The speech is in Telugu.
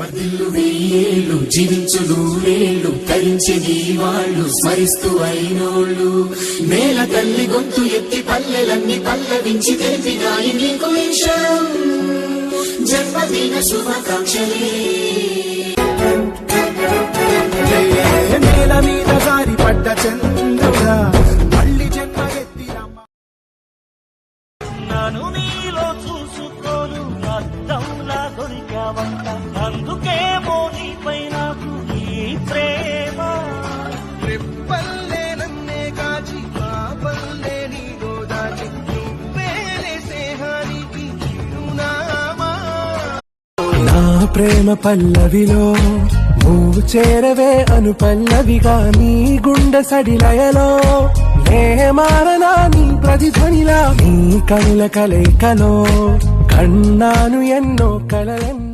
వర్ధిల్లు వెయ్యేళ్ళు జీవించు నూరేళ్ళు తరించి నీ వాళ్ళు స్మరిస్తూ అయినోళ్ళు నేల తల్లి గొంతు ఎత్తి పల్లెలన్నీ పల్లవించి తెలిపినాయి నీకు విషయం జన్మదిన శుభాకాంక్షలే నేల మీద జారి పడ్డ చంద్రుడా మళ్ళీ జన్మ ఎత్తి నన్ను నీలో చూసుకోను అద్దంలా దొరికావంట అందుకే మోదీపై నాకు ఈ ప్రేమ రెప్పల్లే నన్నే కాచి పాపల్లే నీలో దాచి నువ్వేలే స్నేహానికి చిరునామా నా ప్రేమ పల్లవిలో నువ్వు చేరవే అను పల్లవిగా నీ గుండె సడిలయలో నే మారనా నీ ప్రతిధ్వనిలా నీ కనుల కలయికలో కన్నాను ఎన్నో కలలెన్నో